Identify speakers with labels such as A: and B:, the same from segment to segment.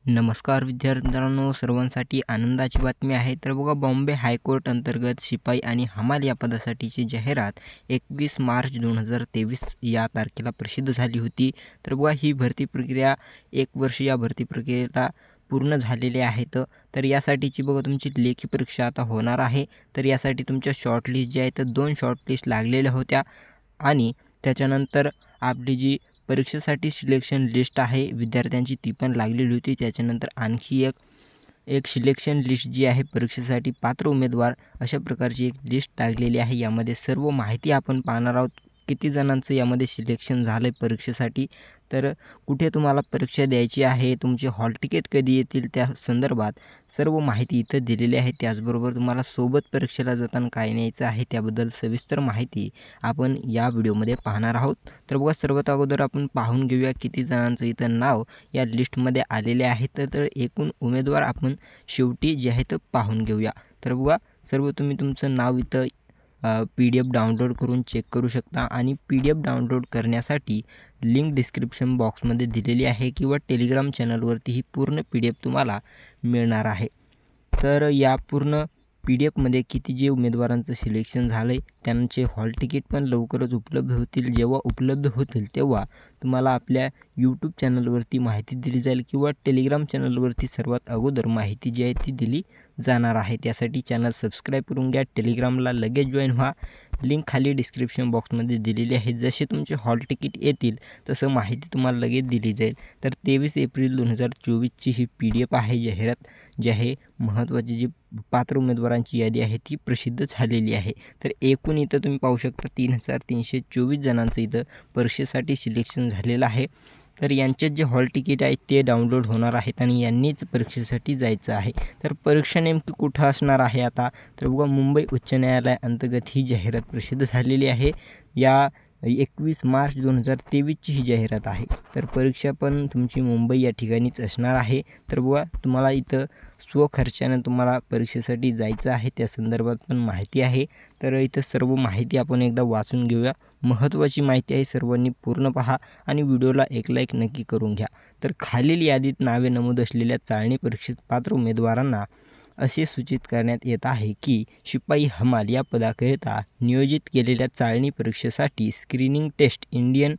A: नमस्कार विद्यार्थी मित्रांनो, सर्वांसाठी आनंदाची बातमी आहे. तर बघा, बॉम्बे हायकोर्ट अंतर्गत शिपाई आणि हमाल या पदासाठीची जाहिरात 21 मार्च 2023 या तारखेला प्रसिद्ध झाली होती. तर बघा, ही भरती प्रक्रिया 1 वर्ष या भरती प्रक्रियेला पूर्ण झालेले आहेत. तर यासाठीची बघा तुमची लेखी परीक्षा आता होणार आहे. तर यासाठी तुमच्या शॉर्टलिस्ट जे आहे तर 2 शॉर्टलिस्ट लागलेल्या होत्या आणि त्याच्यानंतर आपली जी परीक्षेसाठी सिलेक्शन लिस्ट आहे विद्यार्थ्यांची ती पण लागलेली होती. त्याच्यानंतर आणखी एक सिलेक्शन लिस्ट जी आहे परीक्षेसाठी पात्र उमेदवार अशा प्रकारची एक लिस्ट लागलेली आहे. यामध्ये सर्व माहिती आपण पाहणार आहोत. किती जणांचं यामध्ये सिलेक्शन झालं आहे परीक्षेसाठी, तर कुठे तुम्हाला परीक्षा द्यायची आहे, तुमचे हॉल तिकीट कधी येतील, त्या संदर्भात सर्व माहिती इथं दिलेली आहे. त्याचबरोबर तुम्हाला सोबत परीक्षेला जाताना काय न्यायचं आहे त्याबद्दल सविस्तर माहिती आपण या व्हिडिओमध्ये पाहणार आहोत. तर बघा, सर्वात अगोदर आपण पाहून घेऊया किती जणांचं इथं नाव या लिस्टमध्ये आलेले आहे. तर एकूण उमेदवार आपण शेवटी जे आहे ते पाहून घेऊया. तर बघा, सर्व तुम्ही तुमचं नाव इथं PDF डाउनलोड करून चेक करू शकता आणि PDF डाउनलोड करण्यासाठी लिंक डिस्क्रिप्शन बॉक्समध्ये दिलेली आहे किंवा टेलिग्राम चॅनलवरती ही पूर्ण PDF तुम्हाला मिळणार आहे. तर या पूर्ण PDF किती जे उमेदवारांचं सिलेक्शन झालं आहे त्यांचे हॉल तिकीट पण लवकरच उपलब्ध होतील. जेव्हा उपलब्ध होतील तेव्हा तुम्हाला आपल्या यूट्यूब चॅनलवरती माहिती दिली जाईल किंवा टेलिग्राम चॅनलवरती सर्वात अगोदर माहिती जी आहे ती दिली जाणार आहे. त्यासाठी चॅनल सबस्क्राईब करून घ्या, टेलिग्रामला लगेच जॉईन व्हा. लिंक खाली डिस्क्रिप्शन बॉक्समध्ये दिलेली आहे. जसे तुमचे हॉल तिकीट येतील तसं माहिती तुम्हाला लगेच दिली जाईल. तर 23 एप्रिल 2024ची ही PDF आहे जाहिरात जी आहे महत्त्वाची जी पात्र उमेदवारांची यादी आहे ती प्रसिद्ध झालेली आहे. तर एकूण इथं तुम्ही पाहू शकता 3324 जणांचं इथं परीक्षेसाठी सिलेक्शन झालेलं आहे. तर यांचे जे हॉल तिकीट आहे ते डाउनलोड होणार आहेत आणि यांनीच परीक्षेसाठी जायचं आहे. तर परीक्षा नेमकी कुठं असणार आहे आता, तर बघा, मुंबई उच्च न्यायालयाअंतर्गत ही जाहिरात प्रसिद्ध झालेली आहे. या 21 मार्च 2023ची ही जाहिरात आहे. तर परीक्षा पण तुमची मुंबई या ठिकाणीच असणार आहे. तर बघा, तुम्हाला इथं स्वखर्चानं तुम्हाला परीक्षेसाठी जायचं आहे त्या संदर्भात पण माहिती आहे. तर इथं सर्व माहिती आपण एकदा वाचून घेऊया. महत्त्वाची माहिती आहे, सर्वांनी पूर्ण पहा आणि व्हिडिओला एक लाईक नक्की करून घ्या. तर खालील यादीत नावे नमूद असलेल्या चाळणी परीक्षेत पात्र उमेदवारांना असे सूचित करण्यात येत आहे की शिपाई हमाल या पदाकरिता नियोजित केलेल्या चाळणी परीक्षेसाठी screening test Indian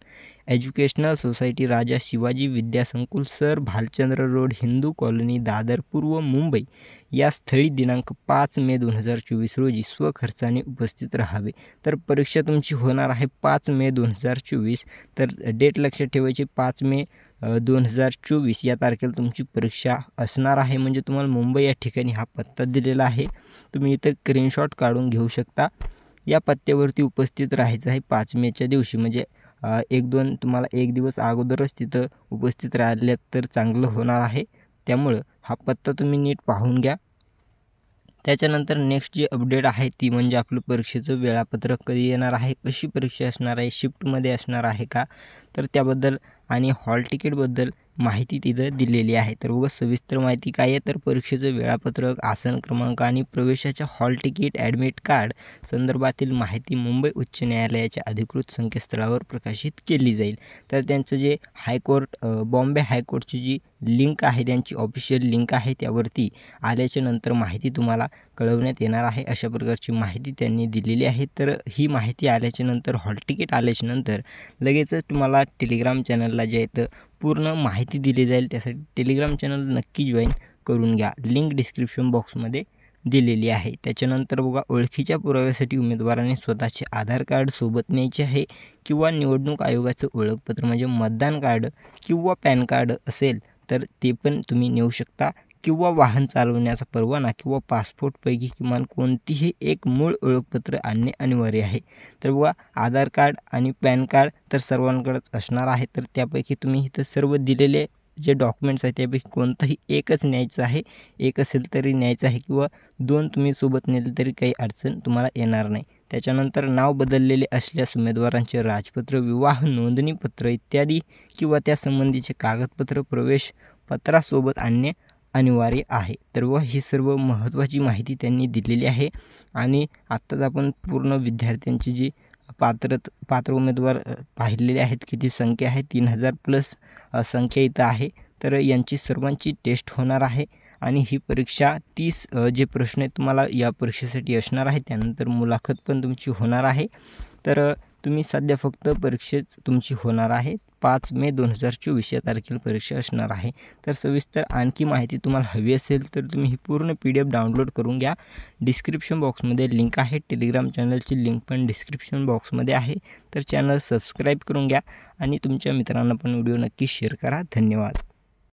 A: educational society Raja Shivaji Vidyasankul sir Bhalchandra road Hindu colony Dadar पूर्व मुंबई या स्थळी दिनांक 5 मे 2024 रोजी स्वखर्चाने उपस्थित राहावे. तर परीक्षा तुमची होणार आहे 5 मे 2024. तर डेट लक्षात ठेवायची, 5 मे 2024 या तारखेला तुमची परीक्षा असणार आहे. म्हणजे तुम्हाला मुंबई या ठिकाणी हा पत्ता दिलेला आहे, तुम्ही इथं स्क्रीनशॉट काढून घेऊ शकता. या पत्त्यावरती उपस्थित राहायचं आहे 5 मेच्या दिवशी. म्हणजे 1-2 तुम्हाला 1 दिवस अगोदरच तिथं उपस्थित राहिल्यात तर चांगलं होणार आहे. त्यामुळं हा पत्ता तुम्ही नीट पाहून घ्या. त्याच्यानंतर नेक्स्ट जी अपडेट आहे ती म्हणजे आपलं परीक्षेचं वेळापत्रक कधी येणार आहे, कशी परीक्षा असणार आहे, शिफ्टमध्ये असणार आहे का, तर त्याबद्दल आणि हॉल तिकीटबद्दल माहिती तिथं दिलेली आहे. तर बघा, सविस्तर माहिती काय आहे, तर परीक्षेचं वेळापत्रक, आसन क्रमांक आणि प्रवेशाच्या हॉल तिकीट ॲडमिट कार्ड संदर्भातील माहिती मुंबई उच्च न्यायालयाच्या अधिकृत संकेतस्थळावर प्रकाशित केली जाईल. तर त्यांचं जे बॉम्बे हायकोर्टची जी लिंक आहे, त्यांची ऑफिशियल लिंक आहे, त्यावरती आल्याच्या नंतर माहिती तुम्हाला कळवण्यात येणार आहे. अशा प्रकारची माहिती त्यांनी दिलेली आहे. तर ही माहिती आल्याच्या नंतर, हॉल तिकीट आल्याच्या नंतर लगेचच तुम्हाला टेलिग्राम चॅनलला जे आहे तर पूर्ण माहिती दिली जाईल. त्यासाठी टेलिग्राम चॅनल नक्की जॉईन करून घ्या. लिंक डिस्क्रिप्शन बॉक्समध्ये दिलेली आहे. त्याच्यानंतर बघा, ओळखीच्या पुराव्यासाठी उमेदवारांनी स्वतःचे आधार कार्ड सोबत न्यायचे आहे किंवा निवडणूक आयोगाचं ओळखपत्र म्हणजे मतदान कार्ड किंवा पॅन कार्ड असेल तर ते पण तुम्ही नेऊ शकता किंवा वाहन चालवण्याचा परवाना किंवा पासपोर्टपैकी किमान कोणतीही एक मूळ ओळखपत्र आणणे अनिवार्य आहे. तर बघा, आधार कार्ड आणि पॅन कार्ड तर सर्वांकडेच असणार आहे. तर त्यापैकी तुम्ही इथं सर्व दिलेले जे डॉक्युमेंट्स आहेत त्यापैकी कोणतंही एकच न्यायचं आहे. एक असेल तरी न्यायचं आहे किंवा 2 तुम्ही सोबत नेले तरी काही अडचण तुम्हाला येणार नाही. त्याच्यानंतर नाव बदललेले असल्यास उमेदवारांचे राजपत्र, विवाह नोंदणीपत्र इत्यादी किंवा त्यासंबंधीचे कागदपत्र प्रवेश पत्रासोबत आणणे अनिवार्य आहे. तर व ही सर्व महत्त्वाची माहिती त्यांनी दिलेली आहे. आणि आत्ताच आपण पूर्ण विद्यार्थ्यांची जी पात्र उमेदवार पाहिलेले आहेत, किती संख्या आहे, 3000+ संख्या इथं आहे. तर यांची सर्वांची टेस्ट होणार आहे आणि ही परीक्षा 30 जे प्रश्न आहेत तुम्हाला या परीक्षेसाठी असणार आहे. त्यानंतर मुलाखत पण तुमची होणार आहे. तर तुम्ही सध्या फक्त परीक्षेच तुमची होणार आहे. 5 मे 2024 या तारखेला परीक्षा असणार आहे. तर सविस्तर आणखी माहिती तुम्हाला हवी असेल तर तुम्ही ही पूर्ण PDF डाउनलोड करून घ्या. डिस्क्रिप्शन बॉक्समध्ये लिंक आहे. टेलिग्राम चॅनलची लिंक पण डिस्क्रिप्शन बॉक्समध्ये आहे. तर चॅनल सबस्क्राईब करून घ्या आणि तुमच्या मित्रांना पण व्हिडिओ नक्की शेअर करा. धन्यवाद.